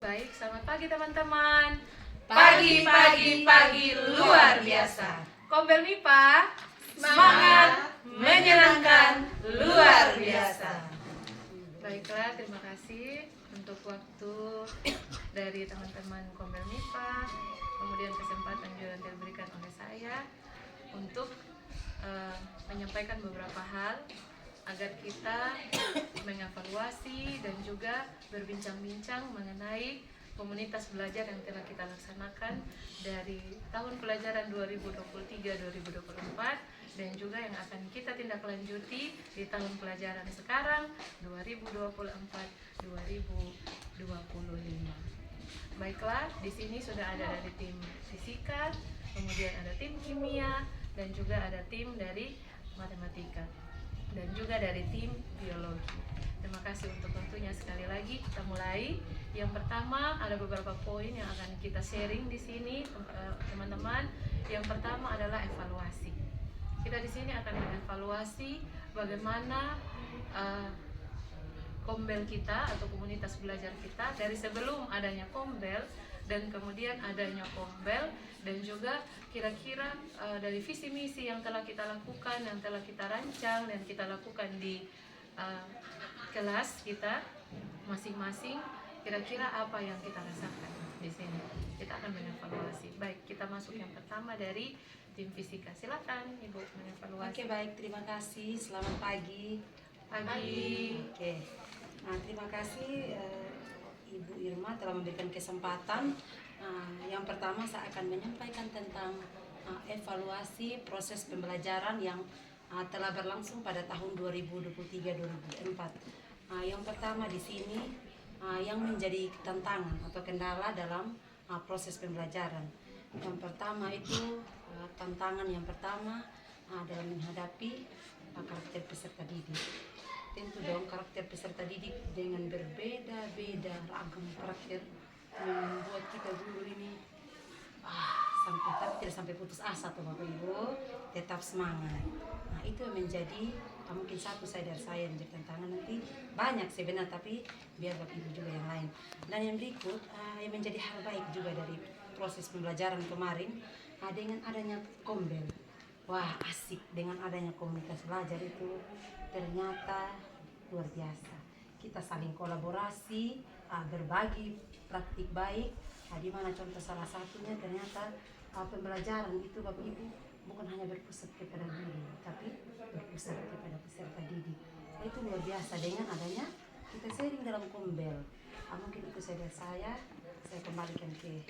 Baik, selamat pagi teman-teman. Pagi luar biasa. Kombel MIPA, Semangat menyenangkan luar biasa. Baiklah, terima kasih untuk waktu dari teman-teman Kombel MIPA. Kemudian kesempatan juga yang diberikan oleh saya untuk menyampaikan beberapa hal agar kita mengevaluasi dan juga berbincang-bincang mengenai komunitas belajar yang telah kita laksanakan dari tahun pelajaran 2023-2024 dan juga yang akan kita tindak lanjuti di tahun pelajaran sekarang 2024-2025. Baiklah, di sini sudah ada dari tim fisika, kemudian ada tim kimia dan juga ada tim dari matematika dan juga dari tim biologi. Terima kasih untuk waktunya. Sekali lagi kita mulai. Yang pertama ada beberapa poin yang akan kita sharing di sini, teman-teman. Yang pertama adalah evaluasi. Kita di sini akan mengevaluasi bagaimana kombel kita atau komunitas belajar kita dari sebelum adanya kombel dan kemudian adanya kombel, dan juga kira-kira dari visi misi yang telah kita lakukan, yang telah kita rancang dan kita lakukan di kelas kita masing-masing, kira-kira apa yang kita rasakan di sini. Kita akan mengevaluasi. Baik, kita masuk yang pertama dari tim fisika. Silakan Ibu mengevaluasi. Oke, baik, terima kasih. Selamat pagi. Oke. Nah, terima kasih Ibu Irma telah memberikan kesempatan. Yang pertama saya akan menyampaikan tentang evaluasi proses pembelajaran yang telah berlangsung pada tahun 2023-2024. Yang pertama di sini yang menjadi tantangan atau kendala dalam proses pembelajaran. Yang pertama itu tantangan yang pertama dalam menghadapi karakter peserta didik. Tentu dong, karakter peserta didik dengan berbeda-beda ragam karakter membuat kita guru ini sampai putus asa tuh Bapak Ibu, tetap semangat. Nah, itu menjadi mungkin satu dari saya menjadi tantangan. Nanti banyak sebenarnya, tapi biar Bapak Ibu juga yang lain. Dan yang berikut yang menjadi hal baik juga dari proses pembelajaran kemarin dengan adanya kombel. Wah, asik dengan adanya komunitas belajar itu ternyata luar biasa. Kita saling kolaborasi, berbagi praktik baik. Di mana contoh salah satunya ternyata pembelajaran itu Bapak Ibu bukan hanya berpusat kepada guru, tapi berpusat kepada peserta didik. Itu luar biasa dengan adanya kita sharing dalam kombel. Mungkin itu saja saya kembalikan ke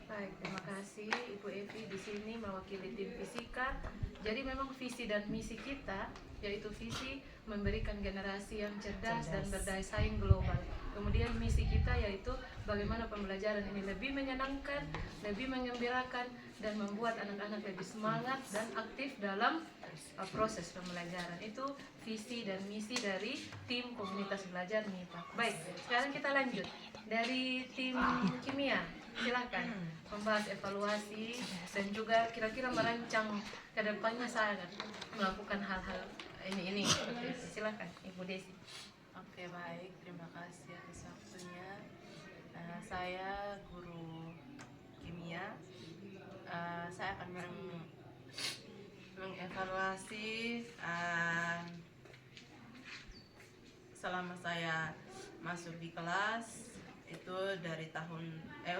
Baik, terima kasih Ibu Evi di sini mewakili tim fisika. Jadi memang visi dan misi kita yaitu visi memberikan generasi yang cerdas dan berdaya saing global. Kemudian misi kita yaitu bagaimana pembelajaran ini lebih menyenangkan, lebih menggembirakan, dan membuat anak-anak lebih semangat dan aktif dalam proses pembelajaran. Itu visi dan misi dari tim komunitas belajar MIPA. Baik, sekarang kita lanjut dari tim kimia. Silakan membahas evaluasi dan juga kira-kira merancang ke depannya saya akan melakukan hal-hal ini seperti itu. Silakan Ibu Desi. Oke, baik, terima kasih atas waktunya. Saya guru kimia. Saya akan mengevaluasi selama saya masuk di kelas itu dari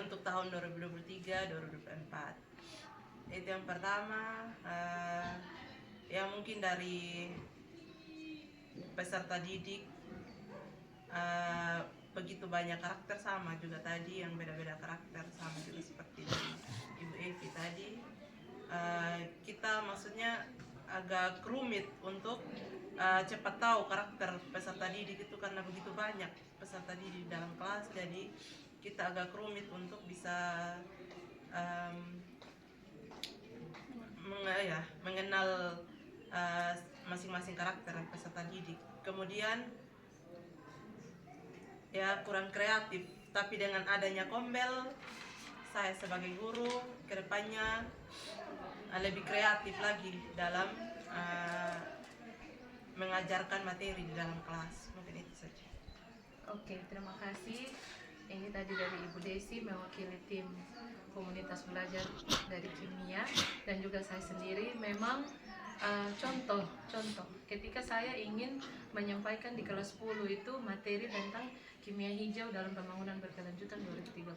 untuk tahun 2023-2024. Itu yang pertama, ya mungkin dari peserta didik begitu banyak karakter, sama juga tadi yang beda-beda karakter, sama juga seperti dari Ibu Evi tadi. Kita maksudnya agak rumit untuk cepat tahu karakter peserta didik itu karena begitu banyak peserta didik dalam kelas, jadi kita agak rumit untuk bisa mengenal masing-masing karakter peserta didik. Kemudian ya kurang kreatif, tapi dengan adanya kombel saya sebagai guru kedepannya lebih kreatif lagi dalam mengajarkan materi di dalam kelas. Mungkin itu saja. Oke, terima kasih. Ini tadi dari Ibu Desi mewakili tim komunitas belajar dari kimia, dan juga saya sendiri memang contoh ketika saya ingin menyampaikan di kelas 10 itu materi tentang kimia hijau dalam pembangunan berkelanjutan 2030.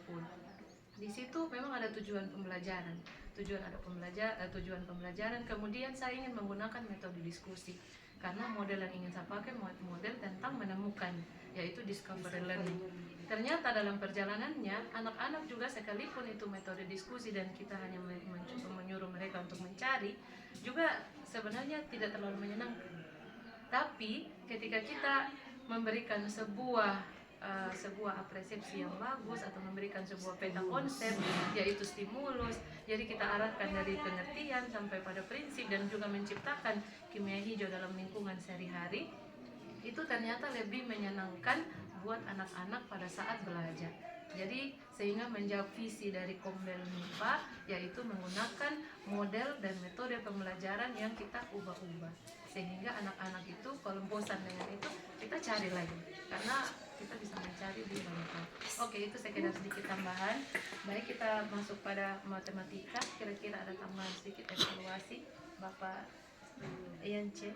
Di situ memang ada tujuan pembelajaran, tujuan pembelajaran. Kemudian saya ingin menggunakan metode diskusi karena model yang ingin saya pakai model tentang menemukan, yaitu discovery learning. Ternyata dalam perjalanannya anak-anak juga sekalipun itu metode diskusi dan kita hanya mencoba menyuruh mereka untuk mencari, juga sebenarnya tidak terlalu menyenangkan. Tapi ketika kita memberikan sebuah persepsi yang bagus atau memberikan sebuah peta konsep, yaitu stimulus, jadi kita arahkan dari pengertian sampai pada prinsip dan juga menciptakan kimia hijau dalam lingkungan sehari-hari, itu ternyata lebih menyenangkan buat anak-anak pada saat belajar. Jadi sehingga menjawab visi dari Kombel MIPA, yaitu menggunakan model dan metode pembelajaran yang kita ubah-ubah, sehingga anak-anak itu kalau bosan dengan itu kita cari lagi, karena kita bisa mencari di banyak hal. Oke, itu sekedar sedikit tambahan. Baik, kita masuk pada matematika. Kira-kira ada tambahan sedikit evaluasi Bapak Yance?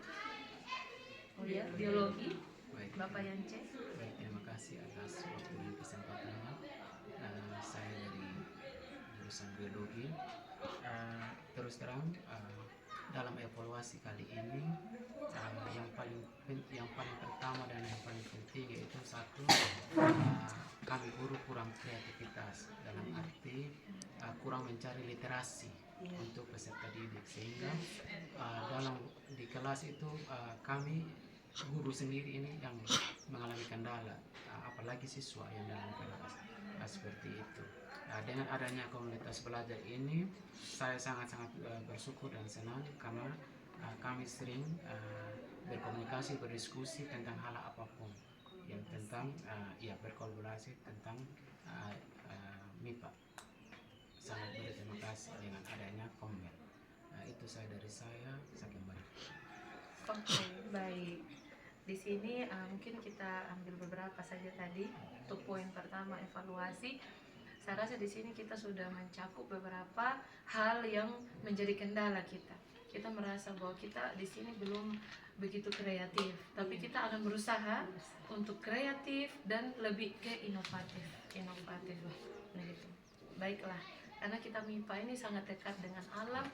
Oh ya, biologi. Baik, Bapak Yance. baik, terima kasih atas waktu dan kesempatannya. Saya dari jurusan biologi. Terus terang, dalam evaluasi kali ini, yang paling pertama dan yang paling penting yaitu satu, kami guru kurang kreativitas, dalam arti kurang mencari literasi untuk peserta didik, sehingga dalam di kelas itu kami guru sendiri ini yang mengalami kendala, apalagi siswa yang dalam kelas seperti itu. Dengan adanya komunitas belajar ini, saya sangat-sangat bersyukur dan senang karena kami sering berkomunikasi, berdiskusi tentang hal apapun yang tentang berkolaborasi tentang MIPA. Sangat berterima kasih dengan adanya Kombel. Itu dari saya, sekian banyak. Oke, baik. Di sini mungkin kita ambil beberapa saja tadi. Untuk poin pertama, evaluasi. Saya rasa di sini kita sudah mencakup beberapa hal yang menjadi kendala kita. Kita merasa bahwa kita di sini belum begitu kreatif, tapi kita akan berusaha untuk kreatif dan lebih ke inovatif lah, begitu. Baiklah, karena kita MIPA ini sangat dekat dengan alam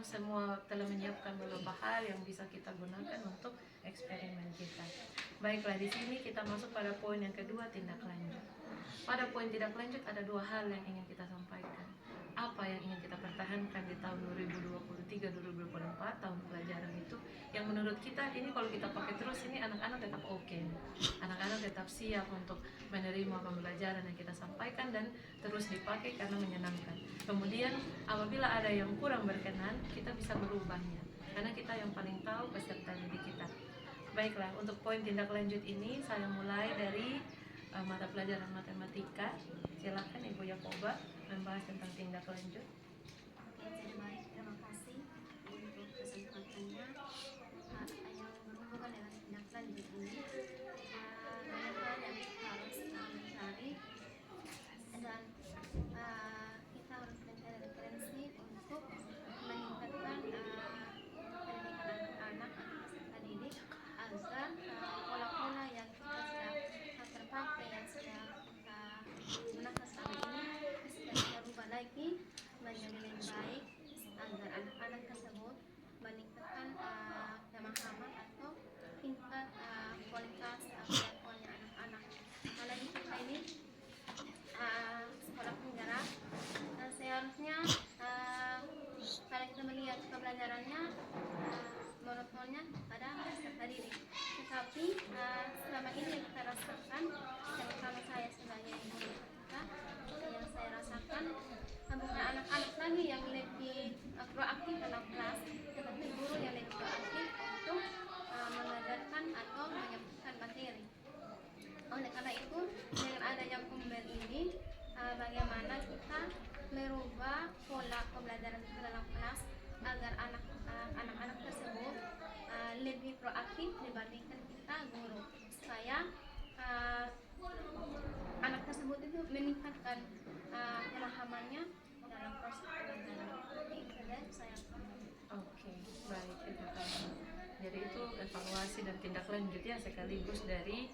semua telah menyiapkan beberapa hal yang bisa kita gunakan untuk eksperimen kita. Baiklah, di sini kita masuk pada poin yang kedua, tindak lanjut. Pada poin tindak lanjut ada dua hal yang ingin kita sampaikan. Apa yang ingin kita pertahankan di tahun 2023-2024, tahun pelajaran itu, yang menurut kita ini kalau kita pakai terus ini anak-anak tetap oke. Anak-anak tetap siap untuk menerima pembelajaran yang kita sampaikan dan terus dipakai karena menyenangkan. Kemudian apabila ada yang kurang berkenan, kita bisa berubahnya, karena kita yang paling tahu peserta didik kita. Baiklah, untuk poin tindak lanjut ini saya mulai dari mata pelajaran matematika. Silakan Ibu Yakoba membahas tentang tindak lanjut. Baik, terima kasih untuk kesempatannya. Yang berhubungan dengan tindak lanjut ini, banyak hal yang kita harus mencari, dan kita harus mencari referensi untuk meningkatkan pendidikan anak-anak atau peserta didik agar pola-pola yang kita sudah terpakai, yang sudah kita gunakan selama ini bisa kita rubah lagi menjadi lebih baik agar anak-anak tersebut meningkatkan pemahaman atau tingkat kualitas pengetahuannya anak-anak. Apalagi kita ini sekolah penggerak, dan seharusnya kalau kita melihat pembelajarannya monotonnya pada peserta didik, tetapi selama ini yang kita rasakan, terutama saya sebagai guru matematika, yang saya rasakan bukan anak-anak lagi yang lebih proaktif dalam kelas, tetapi guru yang lebih proaktif untuk mengajarkan atau menyampaikan materi. Oleh karena itu, dengan adanya Kombel ini, bagaimana kita merubah pola pembelajaran kita dalam kelas agar anak-anak tersebut lebih proaktif dibandingkan kita guru, supaya anak tersebut itu meningkatkan pemahamannya dalam proses pembelajaran. Jadi itu dari saya. Oke, baik, terima kasih. Jadi itu evaluasi dan tindak lanjut ya sekaligus dari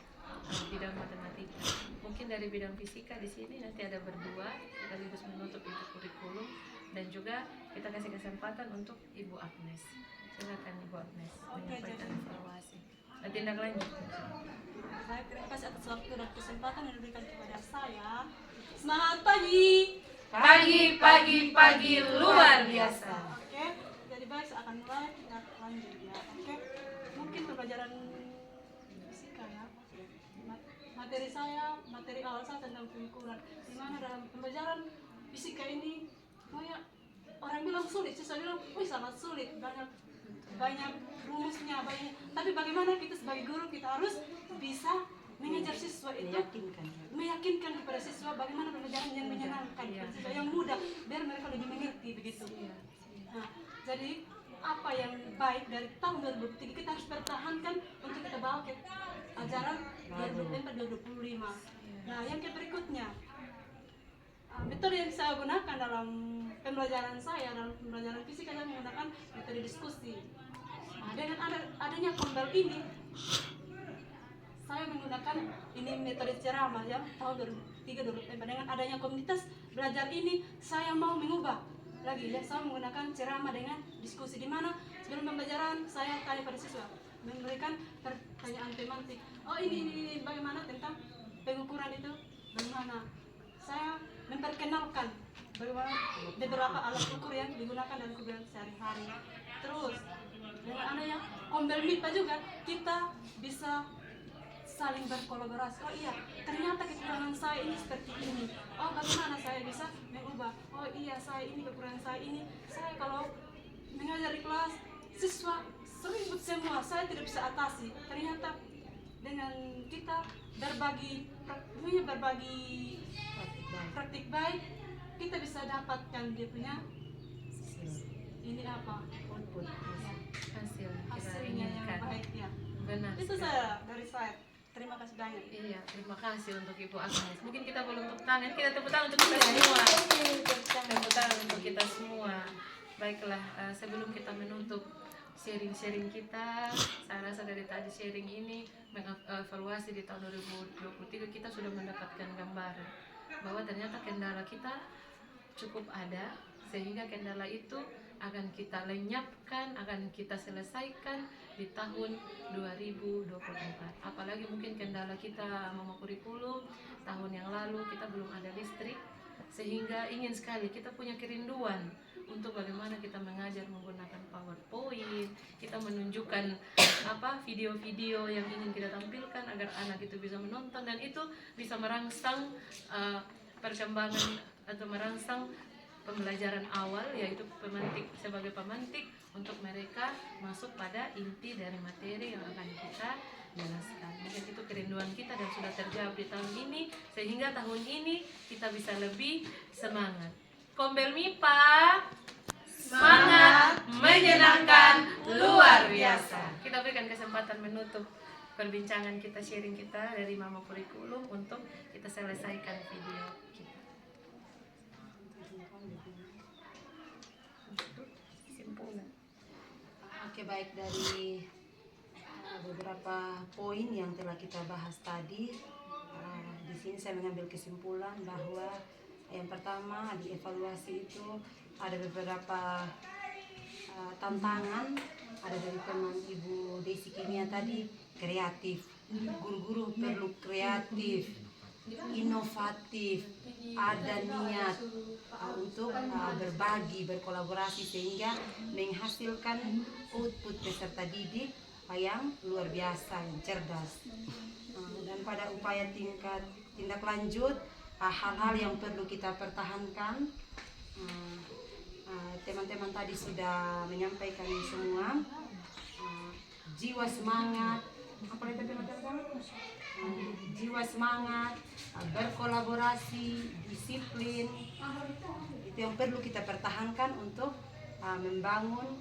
bidang matematika. Mungkin dari bidang fisika di sini nanti ada berdua sekaligus menutup itu kurikulum, dan juga kita kasih kesempatan untuk Ibu Agnes. Silakan Ibu Agnes menyampaikan evaluasi dan tindak lanjut. Baik, terima kasih atas waktu dan kesempatan yang diberikan kepada saya. Semangat pagi. Pagi luar biasa. Oke, jadi baik saya akan mulai tindak lanjut ya. Oke, mungkin pembelajaran fisika ya. Materi awal saya tentang pengukuran. Di mana dalam pembelajaran fisika ini, orang bilang sulit, siswa bilang, sangat sulit, banyak rumusnya, banyak. Tapi bagaimana kita sebagai guru kita harus bisa mengajar siswa itu, meyakinkan kepada siswa bagaimana pembelajaran yang menyenangkan, siswa yang mudah, biar mereka lebih mengerti begitu. Nah, jadi apa yang baik dari tahun 2023 kita harus pertahankan untuk kita bawa ke ajaran 2024-2025. Nah, yang berikutnya, metode yang saya gunakan dalam pembelajaran saya, dalam pembelajaran fisika, saya menggunakan metode diskusi. Nah, dengan adanya kombel ini, saya menggunakan ini metode ceramah ya tahun 2003-2004. Dengan adanya komunitas belajar ini, saya mau mengubah lagi ya, saya menggunakan ceramah dengan diskusi, di mana sebelum pembelajaran saya tanya pada siswa, memberikan pertanyaan tematik. Ini bagaimana tentang pengukuran itu, bagaimana saya memperkenalkan bagaimana beberapa alat ukur yang digunakan dalam kehidupan sehari-hari. Terus dengan adanya kombel MIPA juga kita bisa saling berkolaborasi. Ternyata kekurangan saya ini seperti ini. Bagaimana saya bisa mengubah? Saya ini kekurangan saya ini. Saya kalau mengajar di kelas, siswa seribut semua, saya tidak bisa atasi. Ternyata dengan kita berbagi praktik baik, kita bisa dapatkan dia punya ini output Hasil kita hasilnya yang inginkan. baik ya. Benar Itu sekali. dari saya. Terima kasih banyak. Iya, terima kasih untuk Ibu Agnes. Mungkin kita boleh tepuk tangan. Kita tepuk tangan untuk kita semua. Tepuk tangan untuk kita semua. Baiklah, sebelum kita menutup sharing-sharing kita, saya rasa dari tadi sharing ini mengevaluasi di tahun 2023 kita sudah mendapatkan gambaran bahwa ternyata kendala kita cukup ada, sehingga kendala itu akan kita lenyapkan, akan kita selesaikan di tahun 2024. Apalagi mungkin kendala kita mau kurikulum, tahun yang lalu kita belum ada listrik, sehingga ingin sekali, kita punya kerinduan untuk bagaimana kita mengajar menggunakan PowerPoint, kita menunjukkan video-video yang ingin kita tampilkan agar anak itu bisa menonton, dan itu bisa merangsang perkembangan atau merangsang pembelajaran awal, yaitu sebagai pemantik untuk mereka masuk pada inti dari materi yang akan kita jelaskan. Mungkin itu kerinduan kita dan sudah terjawab di tahun ini, sehingga tahun ini kita bisa lebih semangat. Kombel MIPA, semangat, menyenangkan, luar biasa. Kita berikan kesempatan menutup perbincangan kita, sharing kita dari Mama Kurikulum untuk kita selesaikan video kita. Oke, baik, dari beberapa poin yang telah kita bahas tadi, di sini saya mengambil kesimpulan bahwa yang pertama di evaluasi itu ada beberapa tantangan. Ada dari teman Ibu Desi Kimia tadi, kreatif. Guru-guru perlu kreatif, inovatif, ada niat untuk berbagi, berkolaborasi, sehingga menghasilkan output peserta didik yang luar biasa, yang cerdas. Dan pada upaya tindak lanjut, hal-hal yang perlu kita pertahankan, teman-teman tadi sudah menyampaikan semua. Jiwa semangat, jiwa semangat, berkolaborasi, disiplin, itu yang perlu kita pertahankan untuk membangun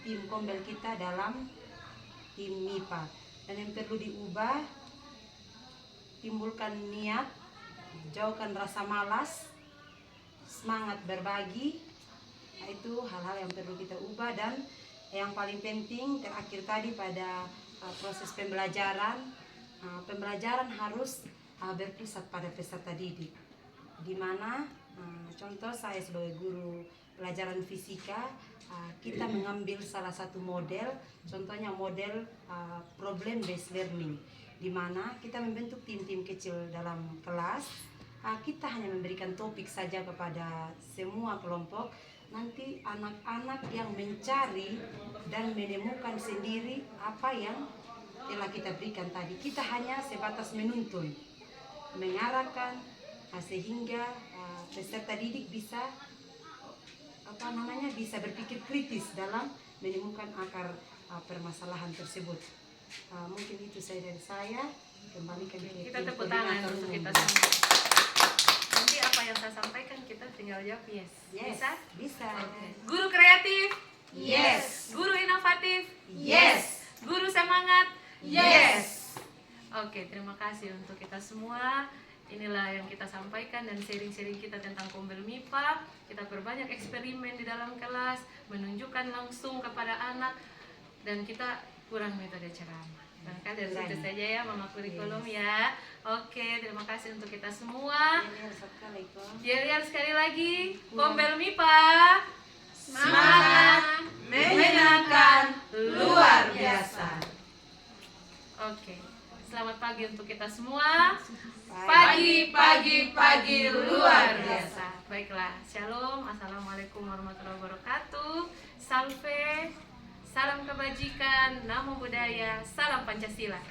tim kombel kita dalam tim MIPA. Dan yang perlu diubah, timbulkan niat jauhkan rasa malas, semangat berbagi. Nah, itu hal-hal yang perlu kita ubah. Dan yang paling penting terakhir tadi pada proses pembelajaran, pembelajaran harus berpusat pada peserta didik, di mana contoh saya sebagai guru pelajaran fisika, kita mengambil salah satu model, contohnya model problem based learning, di mana kita membentuk tim-tim kecil dalam kelas. Kita hanya memberikan topik saja kepada semua kelompok. Nanti anak-anak yang mencari dan menemukan sendiri apa yang telah kita berikan tadi. Kita hanya sebatas menuntun, mengarahkan, sehingga peserta didik bisa bisa berpikir kritis dalam menemukan akar permasalahan tersebut. Mungkin itu saya dari saya. Kembalikan ke Kita tepuk koordinator tangan untuk umum. kita semua. Nanti apa yang saya sampaikan kita tinggal jawab yes. Yes, Bisa? bisa. Oke. Guru kreatif? Yes. Guru inovatif? Yes. Guru semangat? Yes. Oke, terima kasih untuk kita semua. Inilah yang kita sampaikan dan sharing-sharing kita tentang Kombel MIPA. Kita perbanyak eksperimen di dalam kelas, menunjukkan langsung kepada anak, dan kita kurang metode ceramah. Maka dari situ saja ya Mama Kurikulum ya. Oke, terima kasih untuk kita semua. Yelian sekali lagi, Kombel MIPA semangat Menyenangkan, luar biasa. Oke, selamat pagi untuk kita semua. Pagi luar biasa. Baiklah, shalom, assalamualaikum warahmatullahi wabarakatuh. Salve, salam kebajikan, namo buddhaya, salam Pancasila.